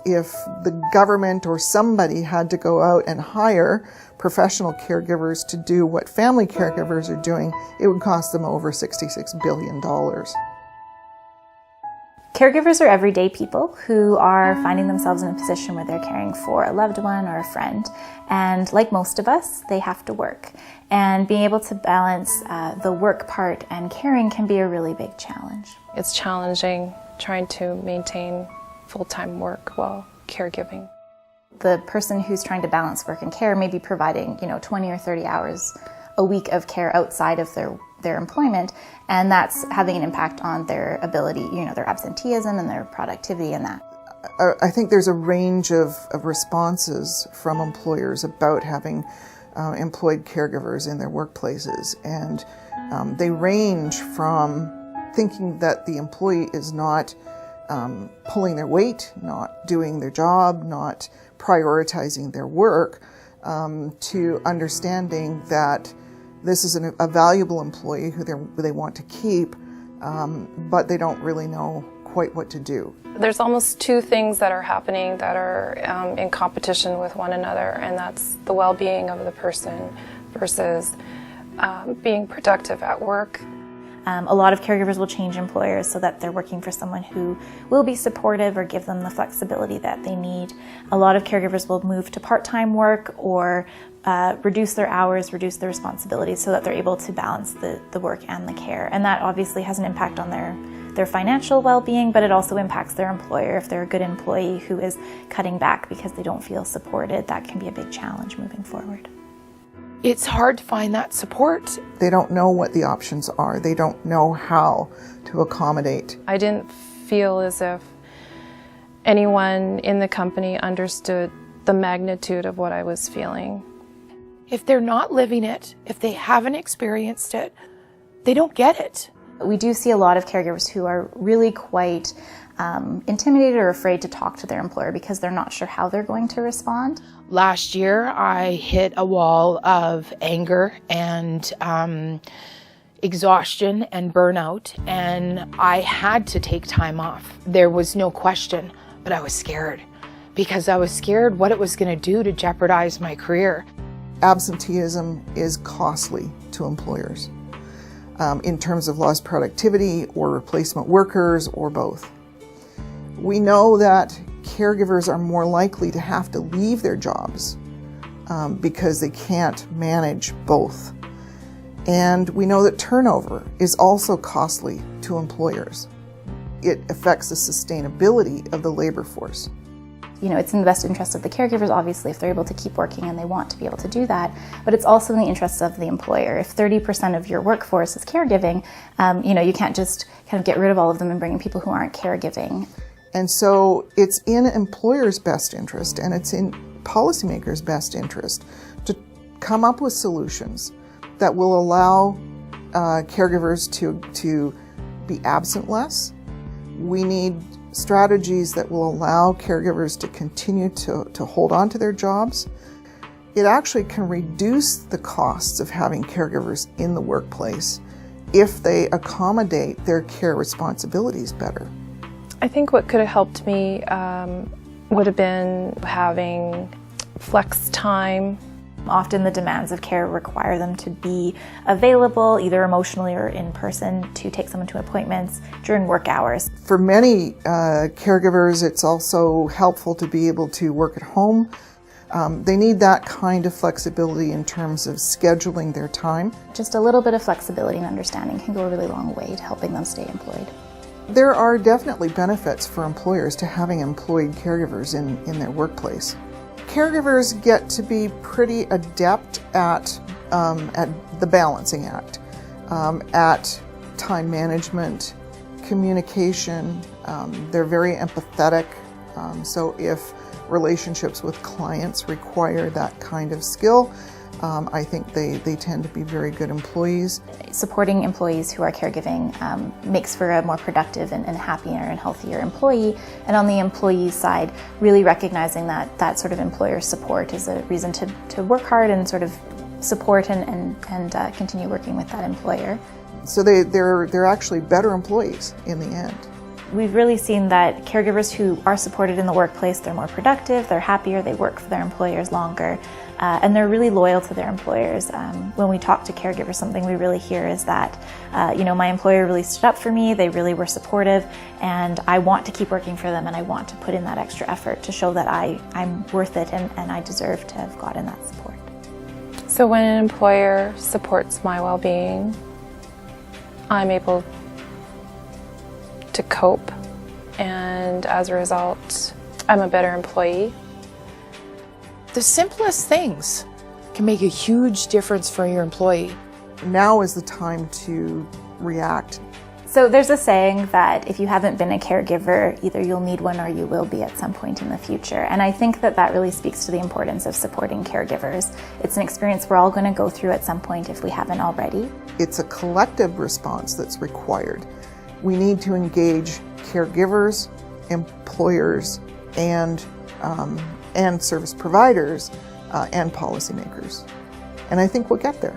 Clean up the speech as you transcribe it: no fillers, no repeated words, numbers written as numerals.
if the government or somebody had to go out and hire professional caregivers to do what family caregivers are doing, it would cost them over $66 billion. Caregivers are everyday people who are finding themselves in a position where they're caring for a loved one or a friend. And like most of us, they have to work. And being able to balance the work part and caring can be a really big challenge. It's challenging trying to maintain full-time work while caregiving. The person who's trying to balance work and care may be providing, 20 or 30 hours a week of care outside of their employment, and that's having an impact on their ability, their absenteeism and their productivity and that. I think there's a range of responses from employers about having employed caregivers in their workplaces, and they range from thinking that the employee is not pulling their weight, not doing their job, not prioritizing their work, to understanding that this is a valuable employee who they want to keep, but they don't really know quite what to do. There's almost two things that are happening that are in competition with one another, and that's the well-being of the person versus being productive at work. A lot of caregivers will change employers so that they're working for someone who will be supportive or give them the flexibility that they need. A lot of caregivers will move to part-time work or reduce their hours, reduce their responsibilities so that they're able to balance the work and the care. And that obviously has an impact on their financial well-being, but it also impacts their employer. If they're a good employee who is cutting back because they don't feel supported, that can be a big challenge moving forward. It's hard to find that support. They don't know what the options are. They don't know how to accommodate. I didn't feel as if anyone in the company understood the magnitude of what I was feeling. If they're not living it, if they haven't experienced it, they don't get it. We do see a lot of caregivers who are really quite intimidated or afraid to talk to their employer because they're not sure how they're going to respond. Last year, I hit a wall of anger and exhaustion and burnout, and I had to take time off. There was no question, but I was scared because I was scared what it was going to do to jeopardize my career. Absenteeism is costly to employers in terms of lost productivity or replacement workers or both. We know that caregivers are more likely to have to leave their jobs because they can't manage both. And we know that turnover is also costly to employers. It affects the sustainability of the labor force. It's in the best interest of the caregivers, obviously, if they're able to keep working and they want to be able to do that, but it's also in the interest of the employer. If 30% of your workforce is caregiving, you can't just kind of get rid of all of them and bring in people who aren't caregiving. And so it's in employers' best interest and it's in policymakers' best interest to come up with solutions that will allow caregivers to be absent less. We need strategies that will allow caregivers to continue to hold on to their jobs. It actually can reduce the costs of having caregivers in the workplace if they accommodate their care responsibilities better. I think what could have helped me would have been having flex time. Often the demands of care require them to be available, either emotionally or in person, to take someone to appointments during work hours. For many caregivers, it's also helpful to be able to work at home. They need that kind of flexibility in terms of scheduling their time. Just a little bit of flexibility and understanding can go a really long way to helping them stay employed. There are definitely benefits for employers to having employed caregivers in their workplace. Caregivers get to be pretty adept at the balancing act, at time management, communication. They're very empathetic, so if relationships with clients require that kind of skill, I think they tend to be very good employees. Supporting employees who are caregiving makes for a more productive and happier and healthier employee. And on the employee side, really recognizing that sort of employer support is a reason to work hard and sort of support and continue working with that employer. So they're actually better employees in the end. We've really seen that caregivers who are supported in the workplace, they're more productive, they're happier, they work for their employers longer, and they're really loyal to their employers. When we talk to caregivers, something we really hear is that, my employer really stood up for me, they really were supportive, and I want to keep working for them, and I want to put in that extra effort to show that I'm worth it and I deserve to have gotten that support. So when an employer supports my well-being, I'm able to cope, and as a result, I'm a better employee. The simplest things can make a huge difference for your employee. Now is the time to react. So there's a saying that if you haven't been a caregiver, either you'll need one or you will be at some point in the future. And I think that really speaks to the importance of supporting caregivers. It's an experience we're all going to go through at some point if we haven't already. It's a collective response that's required. We need to engage caregivers, employers, and service providers and policymakers. And I think we'll get there.